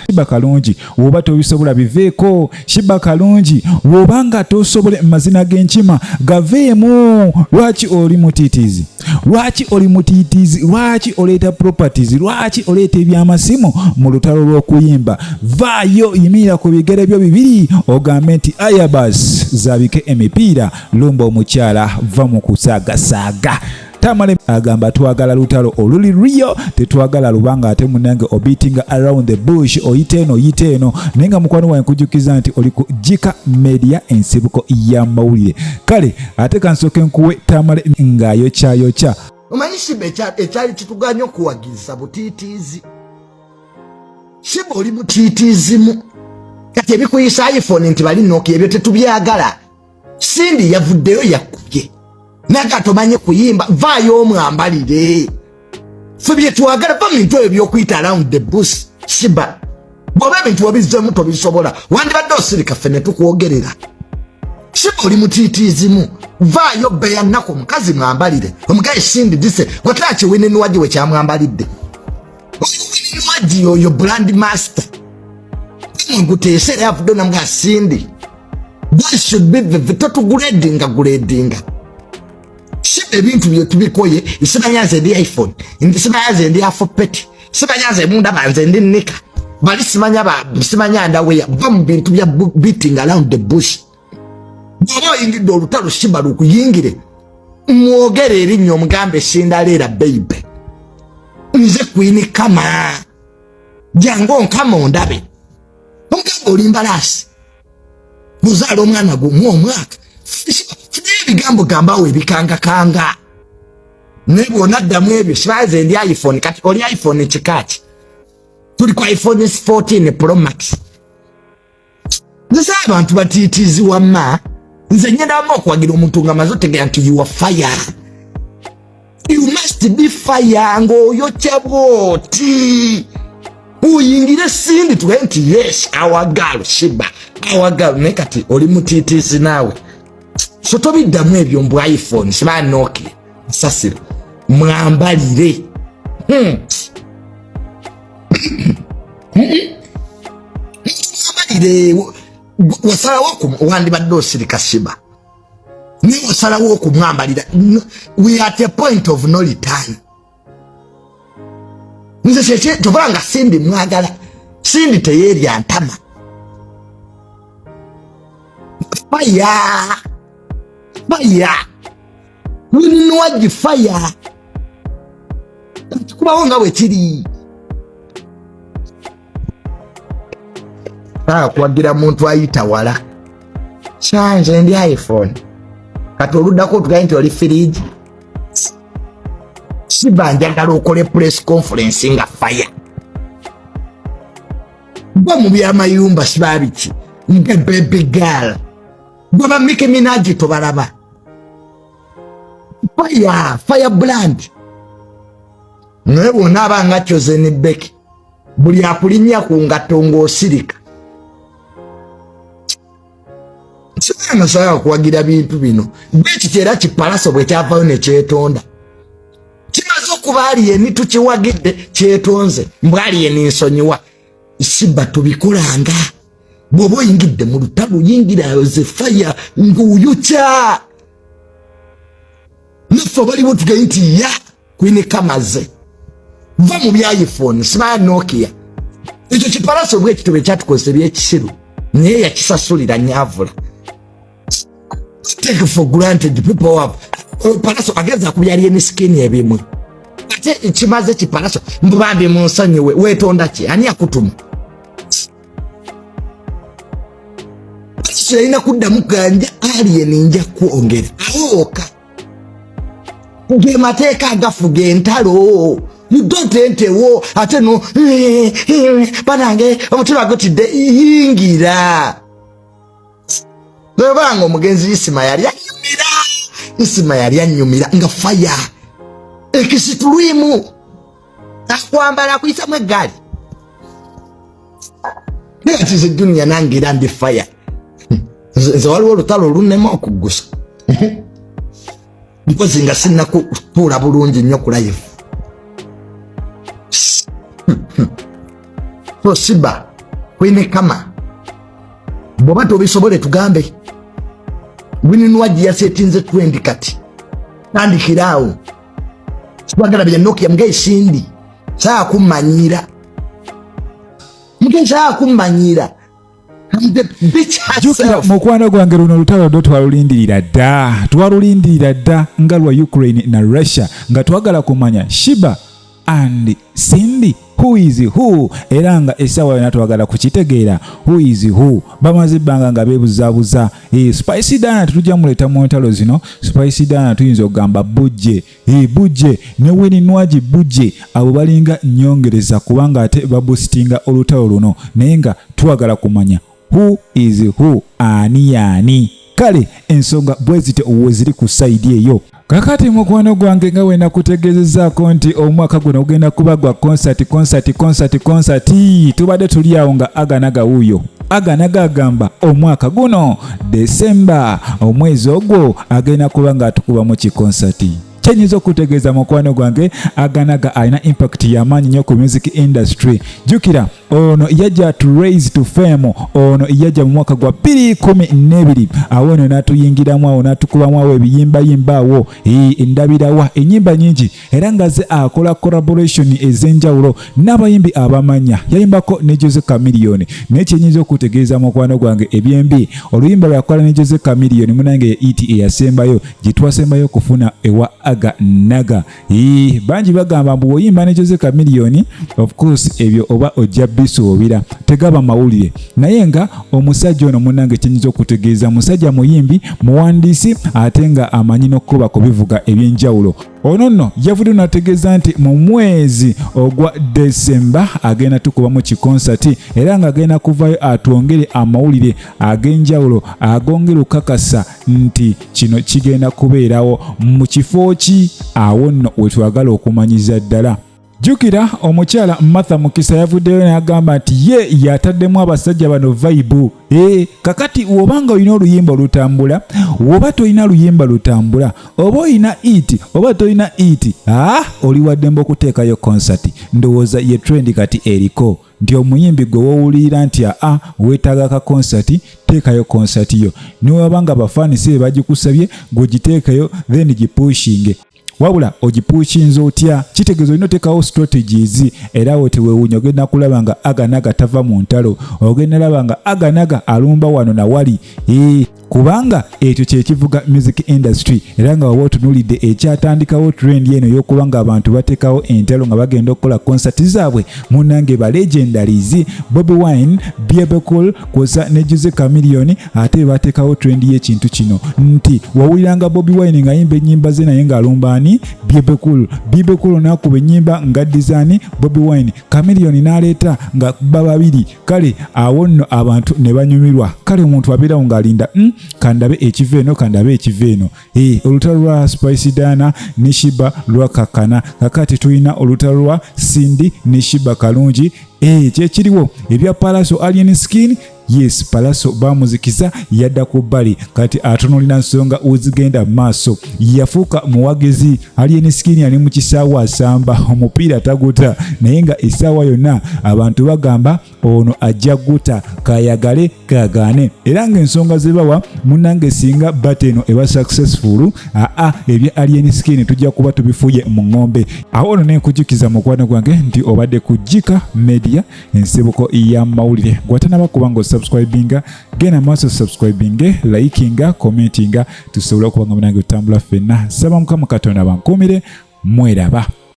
Sheebah kalungi woba tobisobola biveeko. Sheebah kalungi wobanga tosobole mazina g'enkima gaveemu. Lwaki oli mutiitizi? Lwaki oli mutiitizi? Lwaki oleeta properties? Lwaki oleeta ebyamasimu mu lutalo lw'okuyimba? Vaayo yimirira ku bigere byo bibiri ogambe nti ayabas zabike emipiira lumba omukyala va mu kusaagasaaga. Tamale agamba twagala lutalo oluli Rio, tetwagala lubanga ate munange obitinga around the bush oyiteeno nenga mukwano wa nkujukiza nti oli ku KIKA Media ensibuko ya mawulire. Kale ate kansoke nkuwe Tamale ngayokya. Omanyi Sheebah ekyali kituganya okuwagiriza butiitiizi. Sheebah oli mutiitiizimu. Kati ebikuyisa iPhone nti bali Nokia ebyo tetubyagala. Sindi yavuddeyo yakubye. Naga tomanye kuyimba vaayo omwambalire. Ffe bye twagala pa bintu ebyokuyita around the bush. Sheebah bw'oba ebintu wabizzemu tobisobola wandibadde osirika ffe ne tukwogerera. Sheebah oli mutiitiizimu. Vaayo beya nako omukazi mwambalire. Omugaye Sindi dise gwataki winini waji we kyamwambalidde. Winini waji oyo brand master. Nguteesera yavuddeo namuga Sindi. That should be the total grading. Sheebah ebintu bye tubikoye isibanyaze ndi iPhone isibanyaze ndi afopeti isibanyaze munda banze ndi nika bali simanya ndawe va mu bintu bya beating around the bush. Baba ingidde olutalo Sheebah lukuyingire mwogere erinnya omugambe Sindaleera baby nze Queen kama jango nkama ondabe omugambe olimbalasi muzaala omwana gwo mwaka ebigambo gambawo ebikanga nebwona ddamu ebyo sibaze ndi iPhone kati oli iPhone kikaki tuli ku iPhone 14 Pro Max. Nze abantu batiitiizi wamma nze nyenda wamma okuwagira omuntu nga maze otegera nti you are fire. You must be fire ng'oyokya bw'oti uyingire Sindi tuge nti yes our girl Sheebah our girl ne kati oli mutiitiizi naawe. So tobiddamu ebyo mbu iPhone siba Nokia sasiro mwambalire. Mwambalire wasalawo wandibadde osirika Sheebah ne wasalawo okumwambalira. We are at a point of no return. Nze kyekye tobanga Sindi mwagala. Sindi teyeerya ntama. Fire. Winini waji fire. Kubawo nga bwe kiri. Kuwagira muntu ayita wala. Nze ndi iPhone. Kati oluddako tugaye nti oli fridge. Sheebah njagala okole press conference nga fire. Bwa mu byamayumba siba biki nga baby girl. Baba Nicki Minaj tobalaba. Fire brand. Nebo nabanga kyoze ne beki. Buli akulinya ku ngatongo osirika. Sibanga saya kuwagira bintu bino. Beki kyera kipalaso bwe kyavayo ne kyetonda. Kimaze okubaaliye ni tukiwagidde kyetonze. Mbwaliye ninsonyiwa. Sheebah tubikolanga. Bobo yingidde mu lutalo yingira ze fire nguyucha. Nafo bali botuga nti ya Queen kamaze. Va mu bya iPhone siba Nokia. Ekyo kipalaso bwe kitobe kyatukozebye ekisiru. Naye yakisasulira nyavula. Take for granted people have. Palaso ageza kubyaliye ni skin ebimu. Ate kimaze kipalaso mbubambi munsonyiwe wetonda ki ani akutuma. Sina kuddamu ganja alien nja kuongera awoka nge mateeka agafuga entalo you don't enter war ate no banange omutima agotidde yingira lebango omugenzi Isima yali anyumira nga fire ekisituluimu akwambala kuyisamu eggaali nekatize dunia nangira ndi fire. Nze waliwo olutalo olunema okugusa. Because nga sinna kutuula bulungi nnyo ku live. So Sheebah kwene kama bwoba tobisobole tugambe wininwaji yasetinze trend kati tandikirawo sibagala bya Nokia mga isindi saa kumanyira jukira mukwano gwange luno lutalo do twalulindirira dda nga lwa Ukraine na Russia nga twagala kumanya Sheebah and Cindy who is who, era nga esawa yona twagala kukitegeera who is who. Bamaze ebbanga nga beebuzabuza Spicy Dana tetujja muleta mu ntalo zino. Spicy Dana tuyinza okugamba bujje ne Wininwaji bujje, abo balinga nnyongereza kubanga ate babustinga olutalo luno, naye nga twagala kumanya who is who, ani. Kale ensonga bwezite ziri ku side eyo. Kakati mukwano gwange nga wena kutegezezaako nti omwaka guno ogenda kuba gwa concert. Tubadde tuli awo nga aganaga wuuyo agamba omwaka guno December omwezi ogwo agenda kuba nga atukubamu kikonsati. Kyenyinza okutegeeza mukwano gwange aganaga alina impact y'amaanyi nnyo ku music industry. Jukira ono yajja to raise to fame, ono yajja mu mwaka gwa 2012 awo no natuyingiramu awo natukubamu awo ebiyimbayimba awo endabirawa ennyimba nyingi, era nga ze akola collaboration ez'enjawulo n'abayimbi abamanya. Yayimbako ne Jose Chameleone. Naye kyenyinza okutegeeza mukwano gwange ebyembi oluyimba lwakola ne Jose Chameleone munange ye ET eyasembayo gye twasembayo kufuna ewa naga. Banji bagamba mbu oyimba ne Jose Chameleone, of course ebyo oba ojja bisuubira tegaba mawulire, naye nga omusajja ono munange kyenyinza okutegeeza musajja muyimbi muwandiisi ate nga amanyi n'okkuba kubivuga ebyenjawulo. Ono nno yavudde nategeeza nti mu mwezi ogwa December agenda tukubamu kikonsati, era nga agenda kuvayo atwongere amawulire ag'enjawulo agongera okukakasa nti kino kigenda kubeerawo mu kifo ki. Awo nno wetwagala okumanyiza ddala. Jukira omukyala Martha Mukisa yavuddeyo n'agamba nti ye yataddemu abasajja bano vibe. Kakati wobanga olina oluyimba olutambula, woba tolina luyimba lutambula, oba olina it oba tolina it, oli waddembe okuteekayo concert. Ndowooza ye trend kati eriko nti omuyimbi gwe wowulira nti weetaaga ka concert, teekayo concert yo. Niwabanga bafaanisi be bagikusabye gwegiteekayo then gipushinge. Wabula ogipushinze otya, kitegeeza olina oteekawo strategies, era wetewewuunya ogenda kulaba nga aganaga tava mu ntalo, ogenda laba nga aganaga alumba wano na wali. Kubanga ekyo kyekivuga music industry, era nga waba otunuulidde ekyatandikawo trend eno y'okuba nga abantu bateekawo entalo nga bagenda okukola concert zaabwe munnange ba legendaries Bobby Wine, Bibino kwosa ne Jose Chameleone, ate bateekawo trend y'ekintu kino nti wawuliranga Bobby Wine ng'ayimba ennyimba ze naye ng'alumba ani Bibino n'akuba ennyimba nga design Bobby Wine, Chameleone n'aleeta nga babiri. Kale awo nno abantu ne banyumirwa. Kale omuntu abeerawo ng'alinda kandabe ekiveeno. Olutalo lwa Spicy Dana ne Sheebah lwakakana. Kakati tulina olutalo lwa Cindy ne Sheebah kalungi. Kyekiriwo ebya Palaso Alien Skin. Yes, Palaso bamuzikiza yadda ku bbali, kati atunulira nsonga uzigenda maaso. Yafuuka muwagizi. Alien Skin ali mu kisaawa asamba, omupiira taguta, naye nga essaawa yonna abantu bagamba ono ajja guta, kayagale kagaane. Era ng'ensonga ze bawa munnange singa bate eno eba successful, ebya Alien Skin tujja kuba tubifuye mu ng'ombe. Awo ono n'enkujukiza mukwano gwange nti obadde ku KIKA Media, ensibuko y'amawulire. Gwatanaba kubanga subscribinga, gena maaso subscribinge, likinga, commentinga, tusobola okubanga munange tutambula ffenna. Saba Mukama Katonda bankuumire, mweraba.